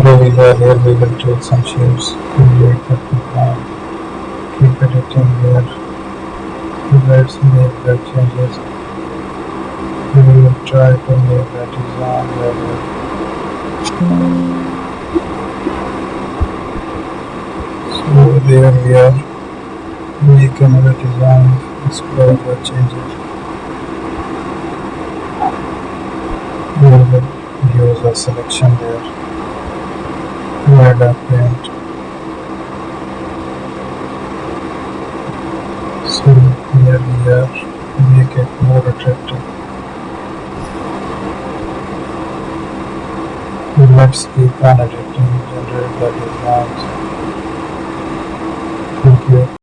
Over here we will take some shapes, create the plan, keep editing here, let's make the changes. We will try to make the design better. So there we are, make another design, explore the changes. We will use a selection there, add a paint. So here we are, make it more attractive. Let's keep on editing, generate the designs. Thank you.